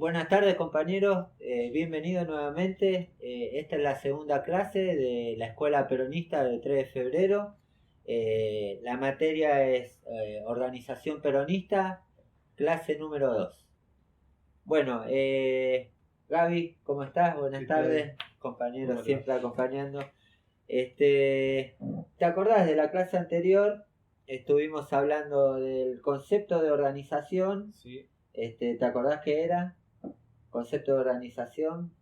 Buenas tardes compañeros, bienvenidos nuevamente. Esta es la segunda clase de la Escuela Peronista del 3 de febrero. La materia es Organización Peronista, clase número 2. Bueno, Gaby, ¿cómo estás? Buenas tardes, compañeros siempre acompañando. ¿Te acordás de la clase anterior? Estuvimos hablando del concepto de organización. Sí. ¿Te acordás qué era? Concepto de organización,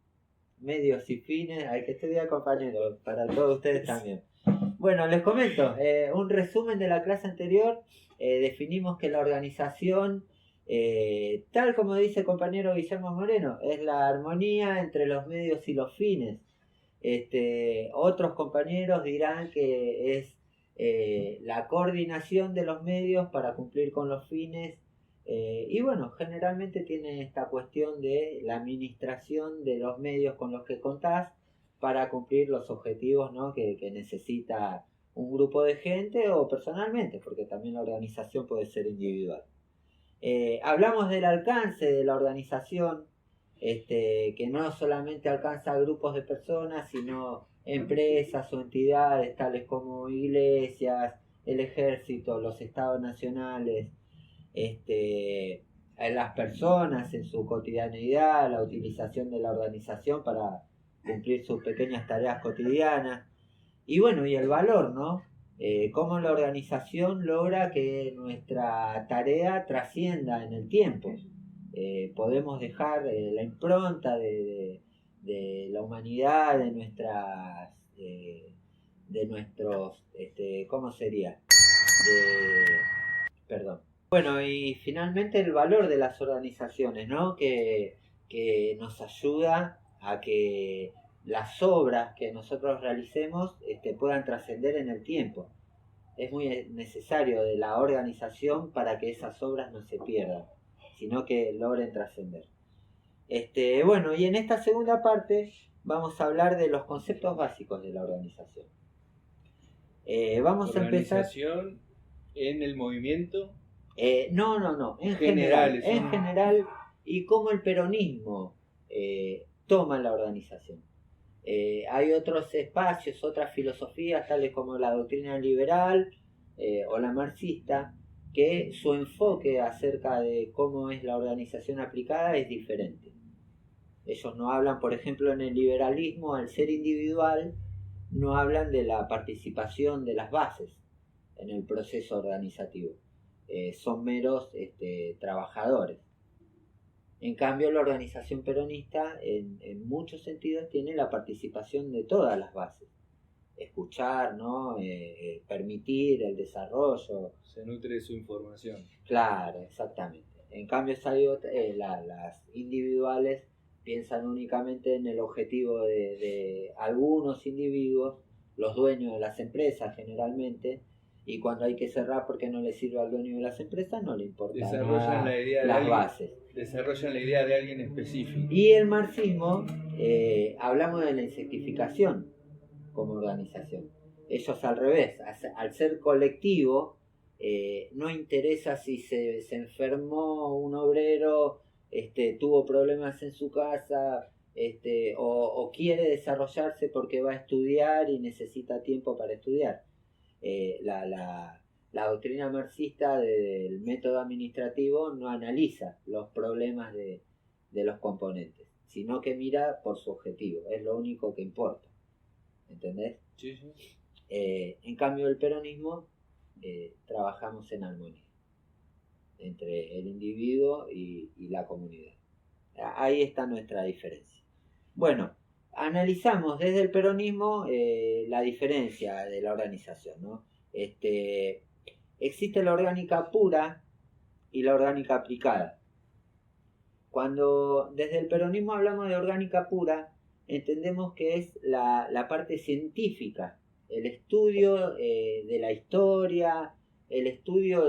medios y fines. Hay que estudiar, compañeros, para todos ustedes también. Bueno, les comento, un resumen de la clase anterior. Definimos que la organización, tal como dice el compañero Guillermo Moreno, es la armonía entre los medios y los fines. Otros compañeros dirán que es la coordinación de los medios para cumplir con los fines. Y bueno, generalmente tiene esta cuestión de la administración de los medios con los que contás para cumplir los objetivos, ¿no? que necesita un grupo de gente o personalmente, porque también la organización puede ser individual. Hablamos del alcance de la organización, que no solamente alcanza a grupos de personas, sino empresas o entidades tales como iglesias, el ejército, los estados nacionales, las personas en su cotidianidad, la utilización de la organización para cumplir sus pequeñas tareas cotidianas. Y bueno, y el valor, ¿no? Cómo la organización logra que nuestra tarea trascienda en el tiempo. Podemos dejar la impronta de la humanidad, de nuestras, de nuestros, ¿cómo sería? Perdón. Bueno, y finalmente el valor de las organizaciones, ¿no? Que nos ayuda a que las obras que nosotros realicemos puedan trascender en el tiempo. Es muy necesario de la organización para que esas obras no se pierdan, sino que logren trascender. Bueno, y en esta segunda parte vamos a hablar de los conceptos básicos de la organización. Vamos a empezar. Organización en el movimiento. No, en general, y cómo el peronismo toma la organización. Hay otros espacios, otras filosofías, tales como la doctrina liberal o la marxista, que su enfoque acerca de cómo es la organización aplicada es diferente. Ellos no hablan, por ejemplo, en el liberalismo, al ser individual, no hablan de la participación de las bases en el proceso organizativo. Son meros trabajadores. En cambio, la organización peronista, en muchos sentidos, tiene la participación de todas las bases. Escuchar, ¿no? Permitir el desarrollo. Se nutre de su información. Claro, exactamente. En cambio, las individuales piensan únicamente en el objetivo de algunos individuos, los dueños de las empresas generalmente, y cuando hay que cerrar porque no le sirve al dueño de las empresas, no le importa desarrollan nada la idea de las alguien, bases. Desarrollan la idea de alguien específico. Y el marxismo, hablamos de la insectificación como organización. Ellos al revés, al ser colectivo, no interesa si se enfermó un obrero, tuvo problemas en su casa, o quiere desarrollarse porque va a estudiar y necesita tiempo para estudiar. La doctrina marxista del método administrativo no analiza los problemas de los componentes, sino que mira por su objetivo, es lo único que importa. ¿Entendés? Sí, sí. En cambio, el peronismo trabajamos en armonía entre el individuo y la comunidad. Ahí está nuestra diferencia. Bueno, analizamos desde el peronismo la diferencia de la organización, ¿no? Existe la orgánica pura y la orgánica aplicada. Cuando desde el peronismo hablamos de orgánica pura, entendemos que es la parte científica, el estudio de la historia, el estudio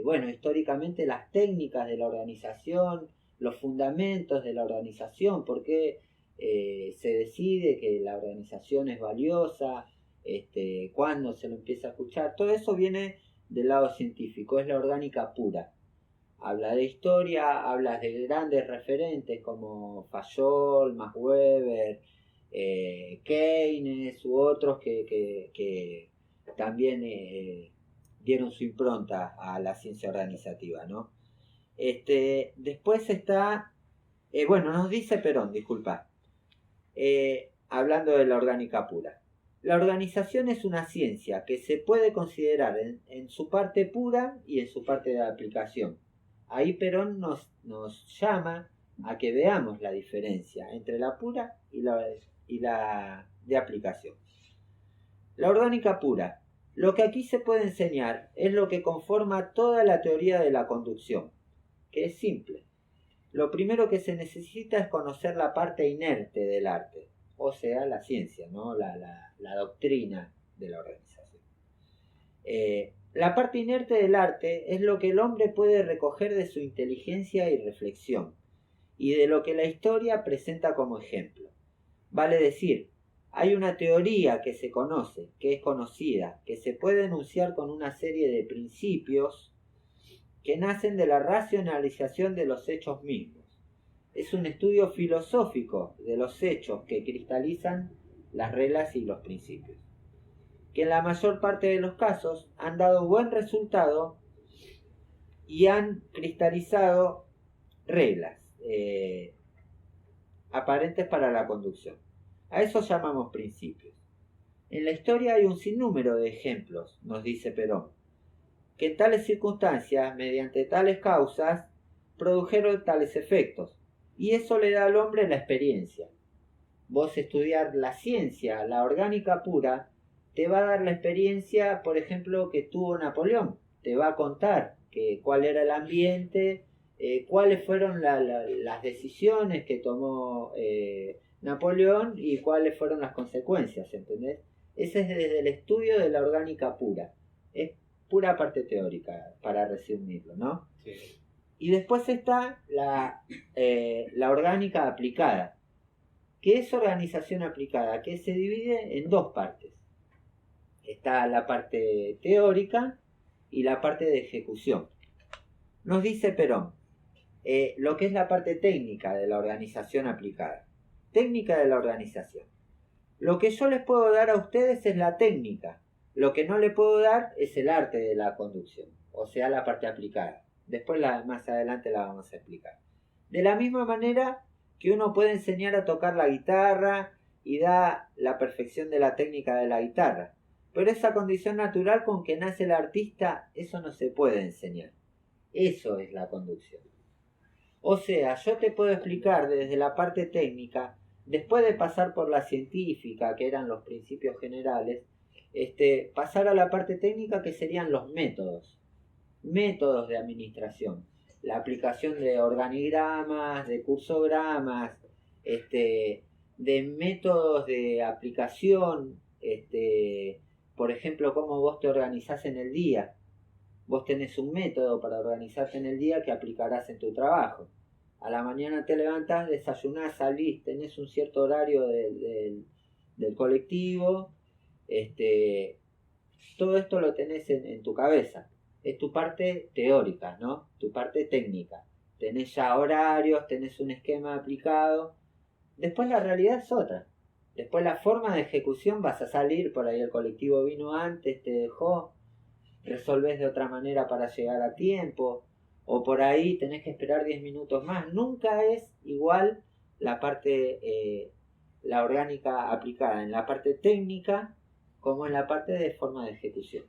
bueno, históricamente las técnicas de la organización, los fundamentos de la organización, por qué se decide que la organización es valiosa, cuándo se lo empieza a escuchar. Todo eso viene del lado científico, es la orgánica pura. habla de historia, habla de grandes referentes como Fayol, Max Weber, Keynes u otros que también dieron su impronta a la ciencia organizativa, ¿no? Después está, nos dice Perón, disculpa, hablando de la orgánica pura. La organización es una ciencia que se puede considerar en su parte pura y en su parte de aplicación. Ahí Perón nos llama a que veamos la diferencia entre la pura y la de aplicación. La orgánica pura. Lo que aquí se puede enseñar es lo que conforma toda la teoría de la conducción, que es simple. Lo primero que se necesita es conocer la parte inerte del arte, o sea, la ciencia, ¿no? la doctrina de la organización. La parte inerte del arte es lo que el hombre puede recoger de su inteligencia y reflexión, y de lo que la historia presenta como ejemplo. Vale decir, hay una teoría que se conoce, que es conocida, que se puede enunciar con una serie de principios que nacen de la racionalización de los hechos mismos. Es un estudio filosófico de los hechos que cristalizan las reglas y los principios, que en la mayor parte de los casos han dado buen resultado y han cristalizado reglas aparentes para la conducción. A eso llamamos principios. En la historia hay un sinnúmero de ejemplos, nos dice Perón, que en tales circunstancias, mediante tales causas, produjeron tales efectos, y eso le da al hombre la experiencia. Vos estudiar la ciencia, la orgánica pura, te va a dar la experiencia, por ejemplo, que tuvo Napoleón. Te va a contar cuál era el ambiente, cuáles fueron las decisiones que tomó Napoleón y cuáles fueron las consecuencias, ¿entendés? Ese es desde el estudio de la orgánica pura. Es pura parte teórica, para resumirlo, ¿no? Sí. Y después está la orgánica aplicada. ¿Qué es organización aplicada? Que se divide en dos partes. Está la parte teórica y la parte de ejecución. Nos dice Perón, lo que es la parte técnica de la organización aplicada. Técnica de la organización. Lo que yo les puedo dar a ustedes es la técnica. Lo que no les puedo dar es el arte de la conducción, o sea, la parte aplicada. Después más adelante la vamos a explicar. De la misma manera que uno puede enseñar a tocar la guitarra y da la perfección de la técnica de la guitarra. Pero esa condición natural con que nace el artista, eso no se puede enseñar. Eso es la conducción. O sea, yo te puedo explicar desde la parte técnica, después de pasar por la científica, que eran los principios generales, pasar a la parte técnica, que serían los métodos de administración, la aplicación de organigramas, de cursogramas, de métodos de aplicación, por ejemplo, cómo vos te organizás en el día. Vos tenés un método para organizarte en el día que aplicarás en tu trabajo. A la mañana te levantás, desayunás, salís, tenés un cierto horario del colectivo. Todo esto lo tenés en tu cabeza. Es tu parte teórica, ¿no? Tu parte técnica. Tenés ya horarios, tenés un esquema aplicado. Después la realidad es otra. Después la forma de ejecución, vas a salir, por ahí el colectivo vino antes, te dejó, resolvés de otra manera para llegar a tiempo, o por ahí tenés que esperar 10 minutos más. Nunca es igual la parte, la orgánica aplicada en la parte técnica como en la parte de forma de ejecución.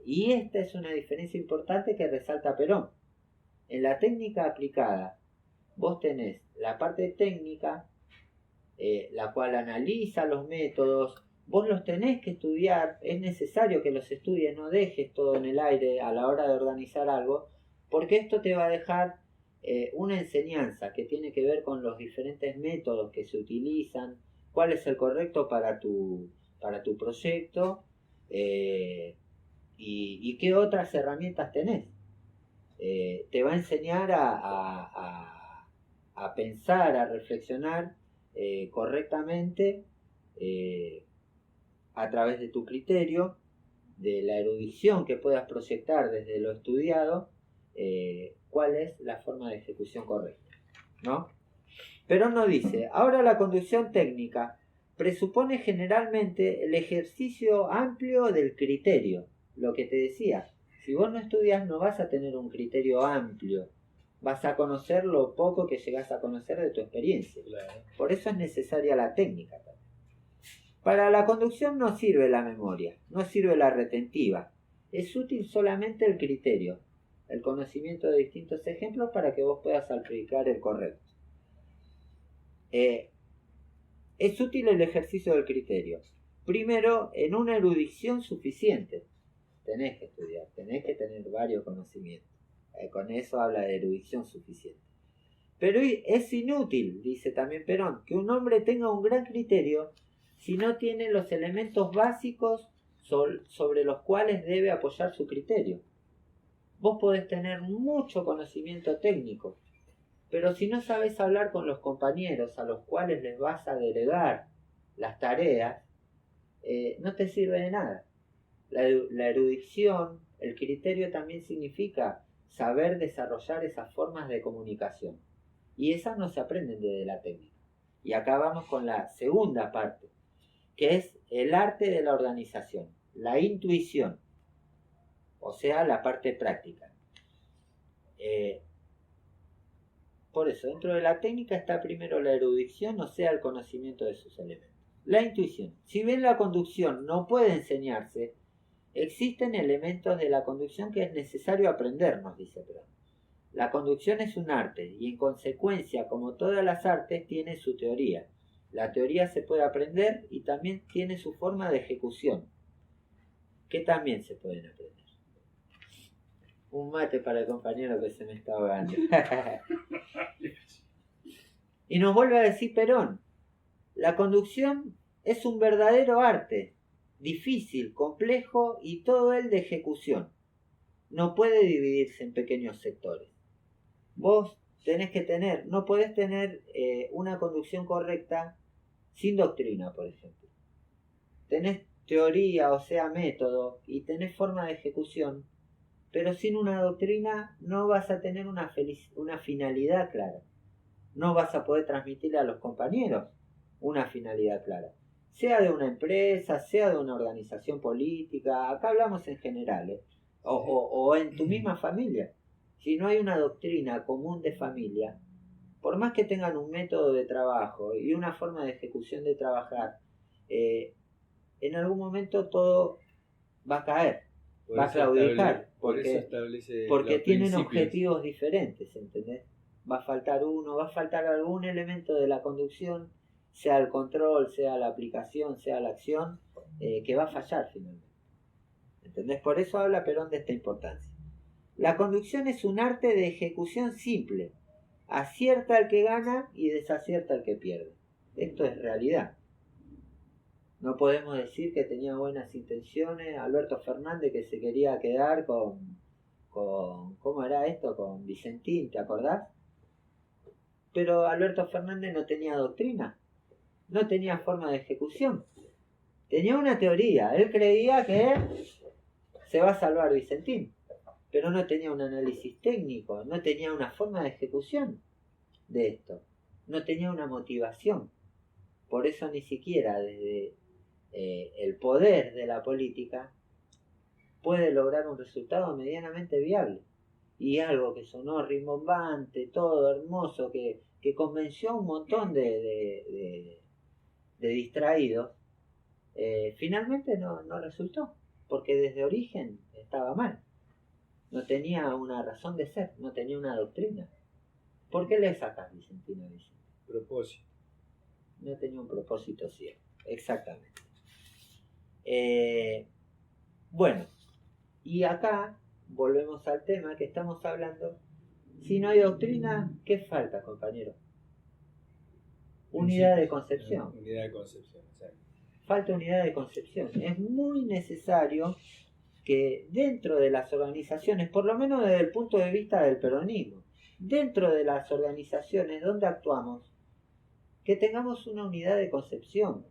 Y esta es una diferencia importante que resalta Perón. En la técnica aplicada, vos tenés la parte técnica, la cual analiza los métodos. Vos los tenés que estudiar, es necesario que los estudies, no dejes todo en el aire a la hora de organizar algo, porque esto te va a dejar una enseñanza que tiene que ver con los diferentes métodos que se utilizan, cuál es el correcto para tu proyecto, y qué otras herramientas tenés. Te va a enseñar a pensar, a reflexionar correctamente, a través de tu criterio, de la erudición que puedas proyectar desde lo estudiado, cuál es la forma de ejecución correcta, ¿no? Perón nos dice, ahora la conducción técnica presupone generalmente el ejercicio amplio del criterio. Lo que te decía, si vos no estudias no vas a tener un criterio amplio, vas a conocer lo poco que llegás a conocer de tu experiencia. Claro. Por eso es necesaria la técnica también. Para la conducción no sirve la memoria, no sirve la retentiva. Es útil solamente el criterio, el conocimiento de distintos ejemplos para que vos puedas aplicar el correcto. Es útil el ejercicio del criterio. Primero, en una erudición suficiente. Tenés que estudiar, tenés que tener varios conocimientos. Con eso habla de erudición suficiente. Pero es inútil, dice también Perón, que un hombre tenga un gran criterio si no tiene los elementos básicos sobre los cuales debe apoyar su criterio. Vos podés tener mucho conocimiento técnico, pero si no sabes hablar con los compañeros a los cuales les vas a delegar las tareas, no te sirve de nada. La erudición, el criterio también significa saber desarrollar esas formas de comunicación. Y esas no se aprenden desde la técnica. Y acá vamos con la segunda parte, que es el arte de la organización, la intuición, o sea, la parte práctica. Por eso, dentro de la técnica está primero la erudición, o sea, el conocimiento de sus elementos. La intuición. Si bien la conducción no puede enseñarse, existen elementos de la conducción que es necesario aprender, nos dice Perón. La conducción es un arte y en consecuencia, como todas las artes, tiene su teoría. La teoría se puede aprender y también tiene su forma de ejecución, que también se pueden aprender. Un mate para el compañero que se me está ahogando. Y nos vuelve a decir Perón, la conducción es un verdadero arte, difícil, complejo y todo él de ejecución. No puede dividirse en pequeños sectores. Vos tenés que tener, no podés tener una conducción correcta sin doctrina, por ejemplo. Tenés teoría, o sea, método, y tenés forma de ejecución, pero sin una doctrina no vas a tener una finalidad clara. No vas a poder transmitirle a los compañeros una finalidad clara. Sea de una empresa, sea de una organización política, acá hablamos en general, o en tu misma familia. Si no hay una doctrina común de familia, por más que tengan un método de trabajo y una forma de ejecución de trabajar, en algún momento todo va a caer, va a claudicar, porque tienen objetivos diferentes, ¿entendés? Va a faltar uno, va a faltar algún elemento de la conducción, sea el control, sea la aplicación, sea la acción, que va a fallar finalmente. ¿Entendés? Por eso habla Perón de esta importancia. La conducción es un arte de ejecución simple. Acierta al que gana y desacierta al que pierde. Esto es realidad. No podemos decir que tenía buenas intenciones Alberto Fernández, que se quería quedar con ¿cómo era esto? Con Vicentín, ¿te acordás? Pero Alberto Fernández no tenía doctrina, no tenía forma de ejecución. Tenía una teoría, él creía que se va a salvar Vicentín, pero no tenía un análisis técnico, no tenía una forma de ejecución de esto, no tenía una motivación. Por eso ni siquiera desde el poder de la política puede lograr un resultado medianamente viable. Y algo que sonó rimbombante, todo hermoso, que convenció a un montón de distraídos, finalmente no resultó, porque desde origen estaba mal. No tenía una razón de ser, no tenía una doctrina. ¿Por qué le sacas Vicentín a Vicente? Propósito. No tenía un propósito cierto, exactamente. Bueno, y acá volvemos al tema que estamos hablando. Si no hay doctrina, ¿qué falta, compañero? Unidad de concepción. Unidad de concepción, exacto. Falta unidad de concepción. Es muy necesario que dentro de las organizaciones, por lo menos desde el punto de vista del peronismo, dentro de las organizaciones donde actuamos, que tengamos una unidad de concepción.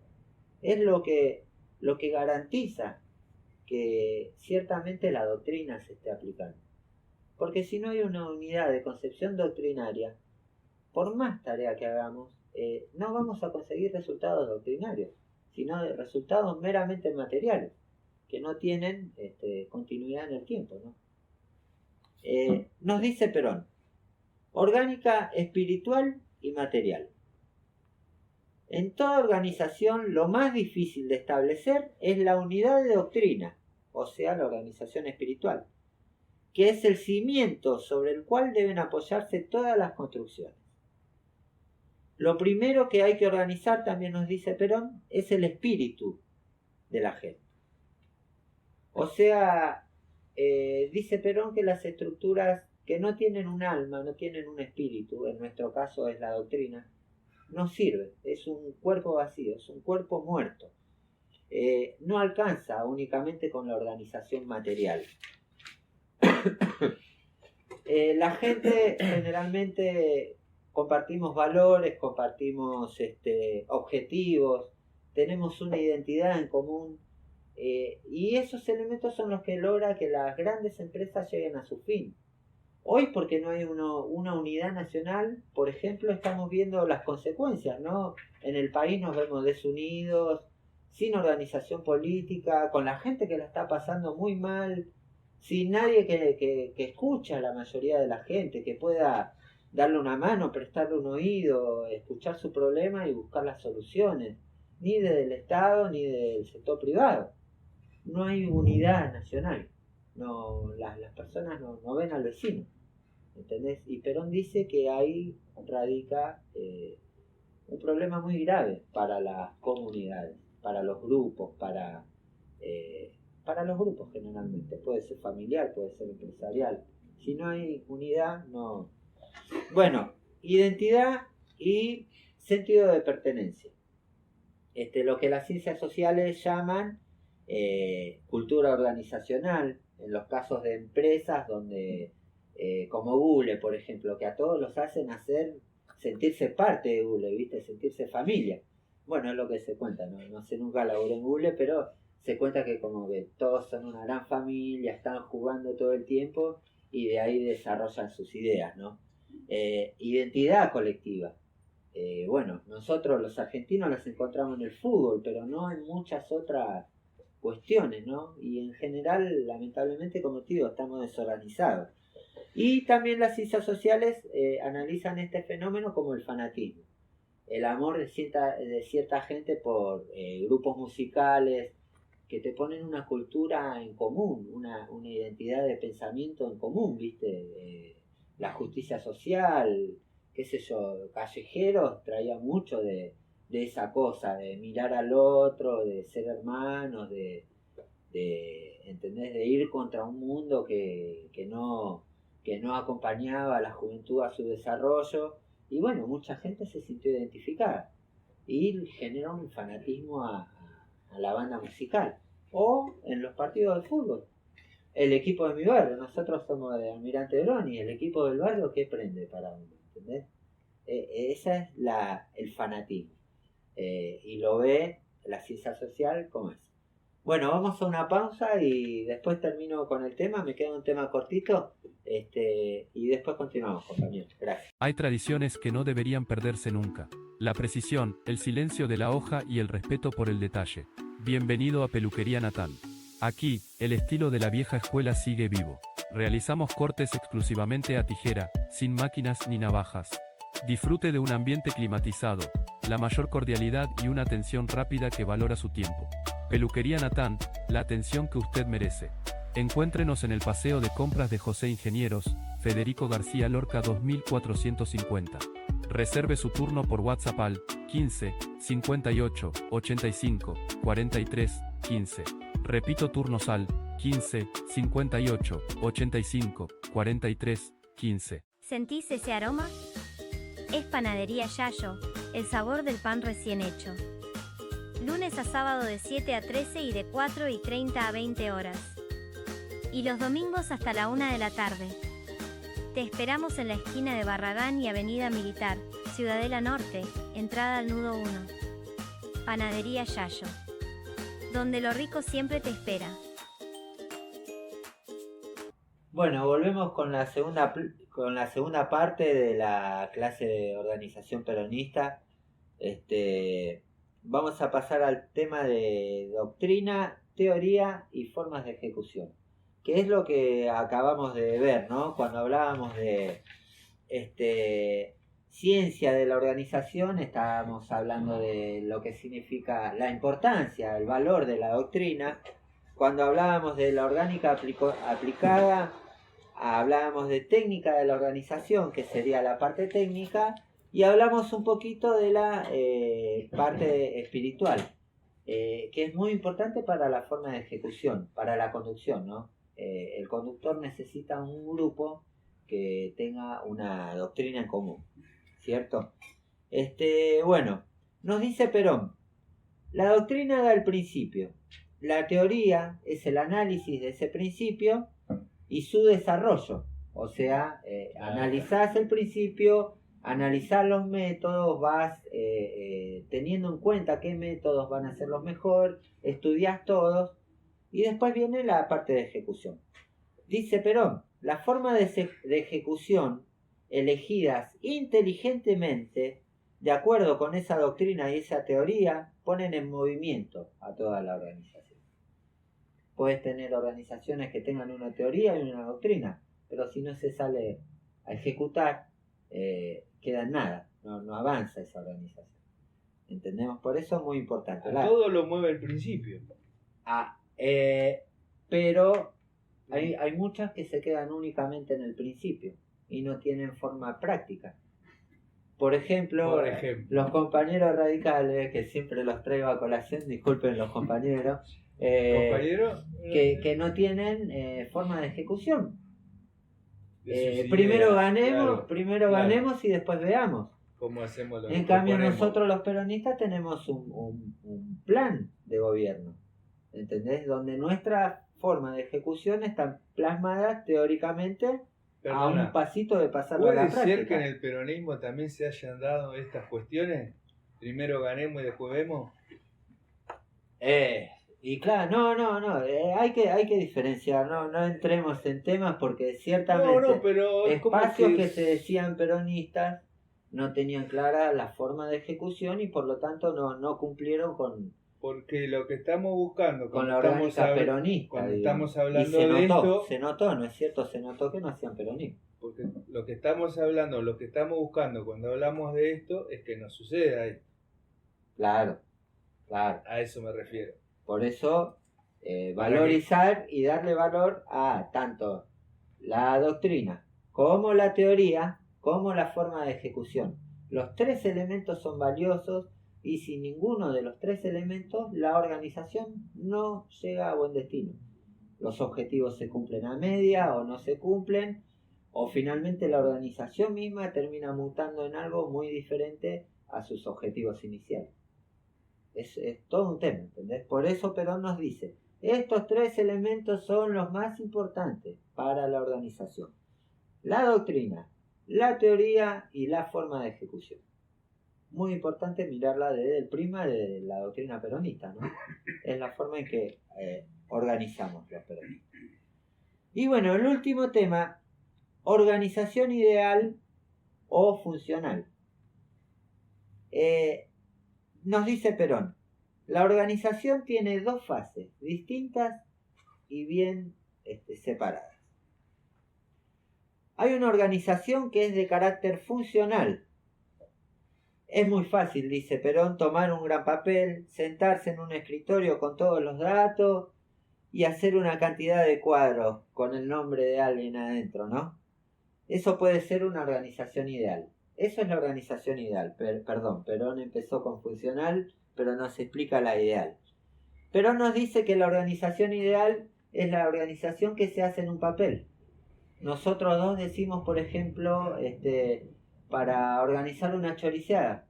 Es lo que garantiza que ciertamente la doctrina se esté aplicando. Porque si no hay una unidad de concepción doctrinaria, por más tarea que hagamos, no vamos a conseguir resultados doctrinarios, sino resultados meramente materiales, que no tienen continuidad en el tiempo, ¿no? Nos dice Perón, orgánica, espiritual y material. En toda organización lo más difícil de establecer es la unidad de doctrina, o sea, la organización espiritual, que es el cimiento sobre el cual deben apoyarse todas las construcciones. Lo primero que hay que organizar, también nos dice Perón, es el espíritu de la gente. O sea, dice Perón que las estructuras que no tienen un alma, no tienen un espíritu, en nuestro caso es la doctrina, no sirve, es un cuerpo vacío, es un cuerpo muerto. No alcanza únicamente con la organización material. La gente generalmente compartimos valores, compartimos objetivos, tenemos una identidad en común, y esos elementos son los que logran que las grandes empresas lleguen a su fin. Hoy, porque no hay una unidad nacional, por ejemplo, estamos viendo las consecuencias, ¿no? En el país nos vemos desunidos, sin organización política, con la gente que la está pasando muy mal, sin nadie que escuche a la mayoría de la gente, que pueda darle una mano, prestarle un oído, escuchar su problema y buscar las soluciones, ni desde el Estado ni del sector privado. No hay unidad nacional, no, las personas no ven al vecino, ¿entendés? Y Perón dice que ahí radica un problema muy grave para las comunidades, para los grupos, para los grupos generalmente, puede ser familiar, puede ser empresarial. Si no hay unidad, no. Bueno, identidad y sentido de pertenencia. Lo que las ciencias sociales llaman cultura organizacional, en los casos de empresas donde, como Google, por ejemplo, que a todos los hacen sentirse parte de Google, ¿viste? Sentirse familia. Bueno, es lo que se cuenta, no sé, nunca laburé en Google, pero se cuenta que como que todos son una gran familia, están jugando todo el tiempo y de ahí desarrollan sus ideas, ¿no? Identidad colectiva. Bueno, nosotros los argentinos las encontramos en el fútbol, pero no en muchas otras cuestiones, ¿no? Y en general, lamentablemente, como te digo, estamos desorganizados. Y también las ciencias sociales analizan este fenómeno como el fanatismo. El amor de cierta gente por grupos musicales que te ponen una cultura en común, una identidad de pensamiento en común, ¿viste? La justicia social, qué sé yo, Callejeros traía mucho de esa cosa, de mirar al otro, de ser hermanos, ¿entendés? De ir contra un mundo que no acompañaba a la juventud a su desarrollo. Y bueno, mucha gente se sintió identificada y generó un fanatismo a la banda musical. O en los partidos de fútbol. El equipo de mi barrio, nosotros somos de Almirante Brown, y el equipo del barrio, ¿qué prende para uno? ¿Entendés? Esa es el fanatismo. Y lo ve la ciencia social como es. Bueno, vamos a una pausa y después termino con el tema. Me queda un tema cortito y después continuamos, compañeros. Gracias. Hay tradiciones que no deberían perderse nunca. La precisión, el silencio de la hoja y el respeto por el detalle. Bienvenido a Peluquería Natal. Aquí, el estilo de la vieja escuela sigue vivo. Realizamos cortes exclusivamente a tijera, sin máquinas ni navajas. Disfrute de un ambiente climatizado, la mayor cordialidad y una atención rápida que valora su tiempo. Peluquería Natán, la atención que usted merece. Encuéntrenos en el Paseo de Compras de José Ingenieros, Federico García Lorca 2450. Reserve su turno por WhatsApp al 15 58 85 43 15. Repito, turnos al 15 58 85 43 15. ¿Sentís ese aroma? Es Panadería Yayo, el sabor del pan recién hecho. Lunes a sábado de 7 a 13 y de 4:30 a 20 horas. Y los domingos hasta la 1 de la tarde. Te esperamos en la esquina de Barragán y Avenida Militar, Ciudadela Norte, entrada al nudo 1. Panadería Yayo, donde lo rico siempre te espera. Bueno, volvemos con la segunda parte de la clase de organización peronista. Vamos a pasar al tema de doctrina, teoría y formas de ejecución, que es lo que acabamos de ver, ¿no? Cuando hablábamos de ciencia de la organización, estábamos hablando de lo que significa la importancia, el valor de la doctrina. Cuando hablábamos de la orgánica aplicada, hablábamos de técnica de la organización, que sería la parte técnica, y hablamos un poquito de la parte espiritual, que es muy importante para la forma de ejecución, para la conducción, ¿no? El conductor necesita un grupo que tenga una doctrina en común, ¿cierto? Bueno, nos dice Perón, la doctrina da el principio, la teoría es el análisis de ese principio y su desarrollo, o sea, analizás el principio, analizás los métodos, vas teniendo en cuenta qué métodos van a ser los mejores, estudias todos y después viene la parte de ejecución. Dice Perón, las formas de ejecución elegidas inteligentemente, de acuerdo con esa doctrina y esa teoría, ponen en movimiento a toda la organización. Puedes tener organizaciones que tengan una teoría y una doctrina, pero si no se sale a ejecutar, queda en nada, no avanza esa organización. ¿Entendemos? Por eso es muy importante. Todo lo mueve el principio. Pero hay muchas que se quedan únicamente en el principio y no tienen forma práctica. Por ejemplo, los compañeros radicales, que siempre los traigo a colación, disculpen los compañeros, que no tienen forma de ejecución. Primero ganemos y después veamos. ¿Cómo hacemos en cambio nosotros los peronistas tenemos un plan de gobierno, ¿entendés? Donde nuestra forma de ejecución está plasmada teóricamente. Perdona, a un pasito de pasarlo a la práctica. ¿Puede ser que en el peronismo también se hayan dado estas cuestiones? Primero ganemos y después vemos. Y claro, no, hay que diferenciar, no entremos en temas porque ciertamente pero espacios que se decían peronistas no tenían clara la forma de ejecución y por lo tanto no cumplieron con... Porque lo que estamos buscando con la orgánica peronista, cuando digamos, estamos hablando de esto, se notó, ¿no es cierto? Se notó que no hacían peronismo. Porque lo que estamos hablando, lo que estamos buscando cuando hablamos de esto es que no suceda esto. Claro. A eso me refiero. Por eso, valorizar y darle valor a tanto la doctrina como la teoría, como la forma de ejecución. Los tres elementos son valiosos y sin ninguno de los tres elementos la organización no llega a buen destino. Los objetivos se cumplen a media o no se cumplen, o finalmente la organización misma termina mutando en algo muy diferente a sus objetivos iniciales. Es todo un tema, ¿entendés? Por eso Perón nos dice, estos tres elementos son los más importantes para la organización: la doctrina, la teoría y la forma de ejecución. Muy importante mirarla desde el prisma de la doctrina peronista, ¿no? Es la forma en que organizamos los peronistas. Y bueno, el último tema, organización ideal o funcional. Nos dice Perón, la organización tiene dos fases distintas y bien separadas. Hay una organización que es de carácter funcional. Es muy fácil, dice Perón, tomar un gran papel, sentarse en un escritorio con todos los datos y hacer una cantidad de cuadros con el nombre de alguien adentro, ¿no? Eso puede ser una organización ideal. Eso es la organización ideal. Perdón, Perón empezó con funcional, pero nos explica la ideal. Perón nos dice que la organización ideal es la organización que se hace en un papel. Nosotros dos decimos, por ejemplo, para organizar una choriceada.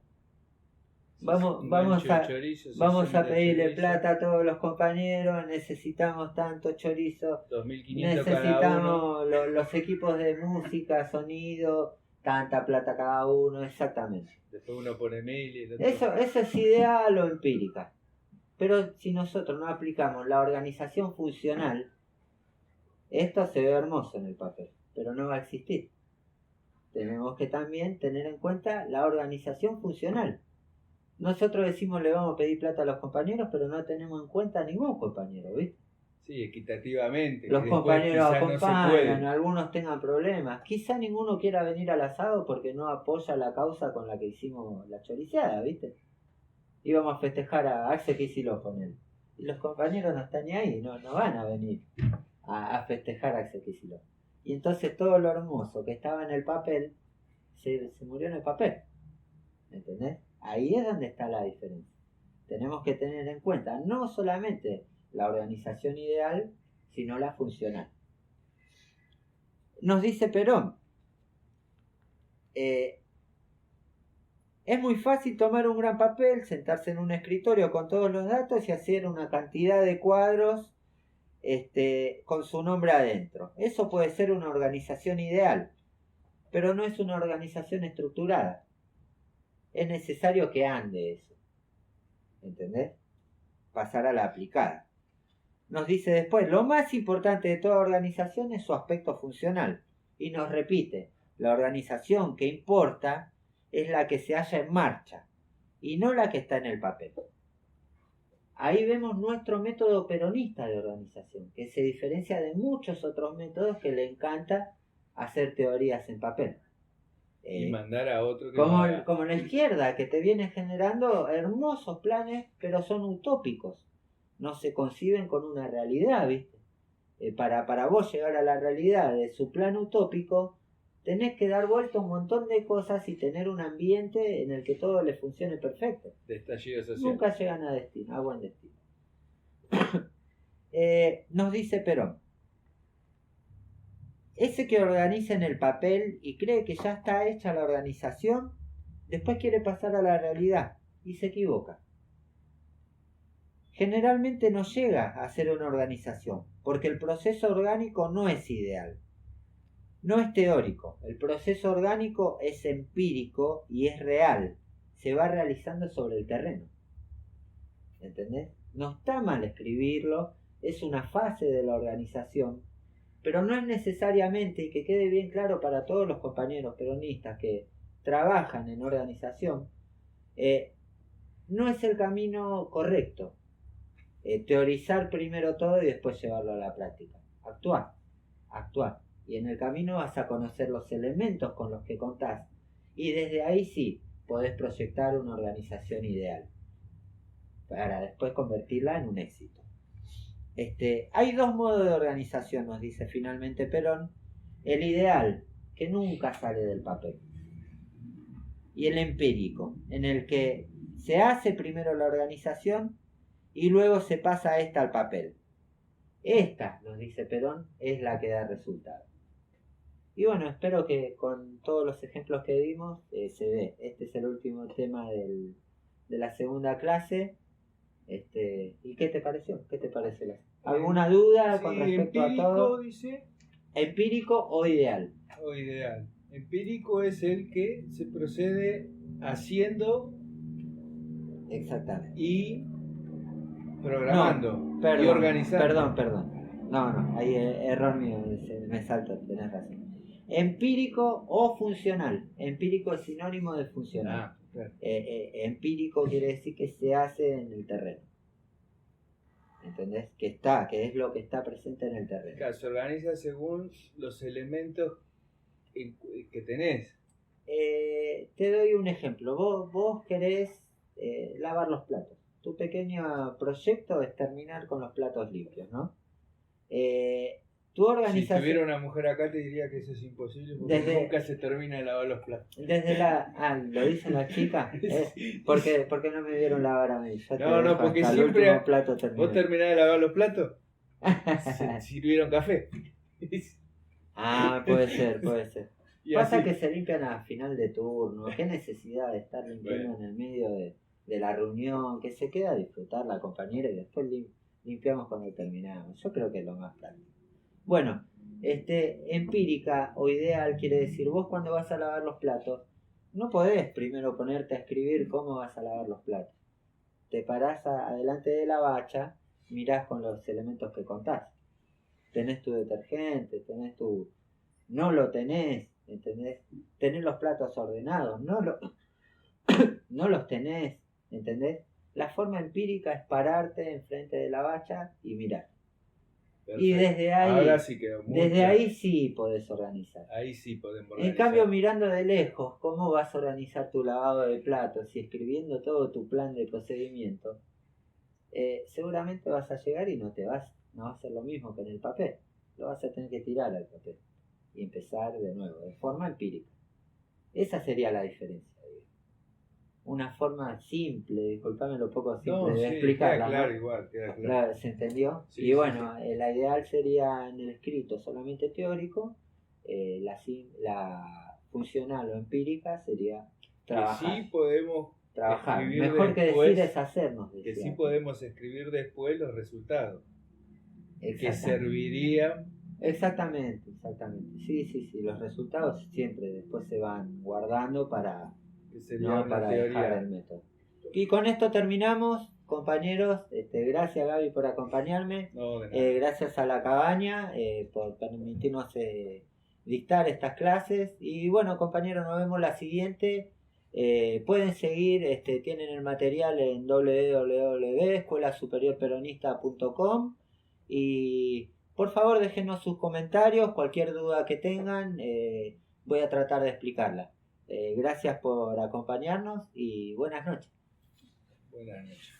Vamos a pedirle plata a todos los compañeros, necesitamos tanto chorizo, 2.500 necesitamos los equipos de música, sonido, tanta plata cada uno, exactamente. Después uno pone 1.000 y el otro... Eso es ideal o empírica. Pero si nosotros no aplicamos la organización funcional, Esto se ve hermoso en el papel, pero no va a existir. Tenemos que también tener en cuenta la organización funcional. Nosotros decimos le vamos a pedir plata a los compañeros, pero no tenemos en cuenta a ningún compañero, ¿viste? Sí, equitativamente. Los Después compañeros quizás no se acompañan, puede. algunos tengan problemas. Quizá ninguno quiera venir al asado porque no apoya la causa con la que hicimos la choriceada, ¿viste? Íbamos a festejar a Axel Kicillof con él. Y los compañeros no están ni ahí, no van a venir a festejar a Axel Kicillof. Y entonces todo lo hermoso que estaba en el papel se murió en el papel. ¿Entendés? Ahí es donde está la diferencia. Tenemos que tener en cuenta no solamente la organización ideal, sino la funcional. Nos dice Perón, es muy fácil tomar un gran papel, sentarse en un escritorio con todos los datos y hacer una cantidad de cuadros con su nombre adentro. Eso puede ser una organización ideal, pero no es una organización estructurada. Es necesario que ande eso. ¿Entendés? Pasar a la aplicada. Nos dice después, lo más importante de toda organización es su aspecto funcional. Y nos repite, la organización que importa es la que se halla en marcha y no la que está en el papel. Ahí vemos nuestro método peronista de organización, que se diferencia de muchos otros métodos que le encanta hacer teorías en papel. Y mandar a otro que como la izquierda, que te viene generando hermosos planes, pero son utópicos. No se conciben con una realidad, ¿viste? Para vos llegar a la realidad de su plan utópico, tenés que dar vuelta un montón de cosas y tener un ambiente en el que todo le funcione perfecto. de estallido social. Nunca llegan a buen destino. Nos dice Perón, ese que organiza en el papel y cree que ya está hecha la organización, después quiere pasar a la realidad y se equivoca. Generalmente no llega a ser una organización, porque el proceso orgánico no es ideal. No es teórico, el proceso orgánico es empírico y es real. Se va realizando sobre el terreno. ¿Entendés? No está mal escribirlo, es una fase de la organización, pero no es necesariamente, y que quede bien claro para todos los compañeros peronistas que trabajan en organización, no es el camino correcto. Teorizar primero todo y después llevarlo a la práctica. Actuar. Y en el camino vas a conocer los elementos con los que contás. Y desde ahí sí, podés proyectar una organización ideal. Para después convertirla en un éxito. Hay dos modos de organización, nos dice finalmente Perón. El ideal, que nunca sale del papel. Y el empírico, en el que se hace primero la organización y luego se pasa esta al papel. Esta, nos dice Perón, es la que da resultado. Y bueno, espero que con todos los ejemplos que dimos se dé. Este es el último tema de la segunda clase. ¿Y qué te pareció? ¿Qué te parece? ¿Alguna duda con respecto a todo? Dice, ¿Empírico o ideal? o ideal. Empírico es el que se procede haciendo Exactamente. y programando Perdón, y organizando. Perdón. No, ahí error mío, me salto, tenés razón. Empírico o funcional. Empírico es sinónimo de funcional. Claro. Empírico quiere decir que se hace en el terreno. ¿Entendés? Que es lo que está presente en el terreno. Claro, se organiza según los elementos que tenés. Te doy un ejemplo. Vos querés lavar los platos. Tu pequeño proyecto es terminar con los platos limpios, ¿no? Tu organización... Si tuviera una mujer acá te diría que eso es imposible porque nunca se termina de lavar los platos. ¿Lo dicen las chicas? ¿Por qué no me vieron lavar a mí? No, porque siempre vos terminás de lavar los platos, se sirvieron café. Puede ser. Y Pasa así. que se limpian a final de turno. ¿Qué necesidad de estar limpiando en el medio de la reunión? Que se queda a disfrutar la compañera y después limpiamos cuando terminamos. Yo creo que es lo más práctico. Bueno, empírica o ideal quiere decir, vos cuando vas a lavar los platos, no podés primero ponerte a escribir cómo vas a lavar los platos. Te parás adelante de la bacha, mirás con los elementos que contás. tenés tu detergente, tenés tu... No lo tenés, ¿entendés? Tenés los platos ordenados, no los tenés, ¿entendés? La forma empírica es pararte enfrente de la bacha y mirar. Y Perfecto. desde ahí, Ahora sí quedó muy desde claro. ahí sí podés organizar. Ahí sí podemos En organizar. cambio, mirando de lejos, ¿cómo vas a organizar tu lavado de platos y escribiendo todo tu plan de procedimiento? Seguramente vas a llegar y no va a ser lo mismo que en el papel. Lo vas a tener que tirar al papel y empezar de nuevo, de forma empírica. Esa sería la diferencia. Una forma simple, disculpame lo poco simple No, de sí, explicarla, queda claro ¿no? igual, queda claro. Claro, ¿se entendió? Sí, Y sí, bueno, la ideal sería en el escrito solamente teórico, la funcional o empírica sería trabajar. Que sí podemos Trabajar. escribir Mejor que después, decir es hacernos, que decía. sí podemos escribir después los resultados, que Exactamente. servirían. Exactamente. Sí, los resultados siempre después se van guardando para Que sería no una para teoría. dejar el método. Y con esto terminamos, compañeros. Gracias, Gaby, por acompañarme. No, de nada. Gracias a la cabaña por permitirnos dictar estas clases. Y bueno, compañeros, nos vemos la siguiente. Pueden seguir, tienen el material en www.escuelasuperiorperonista.com y por favor déjenos sus comentarios, cualquier duda que tengan, voy a tratar de explicarla. Gracias por acompañarnos y buenas noches. Buenas noches.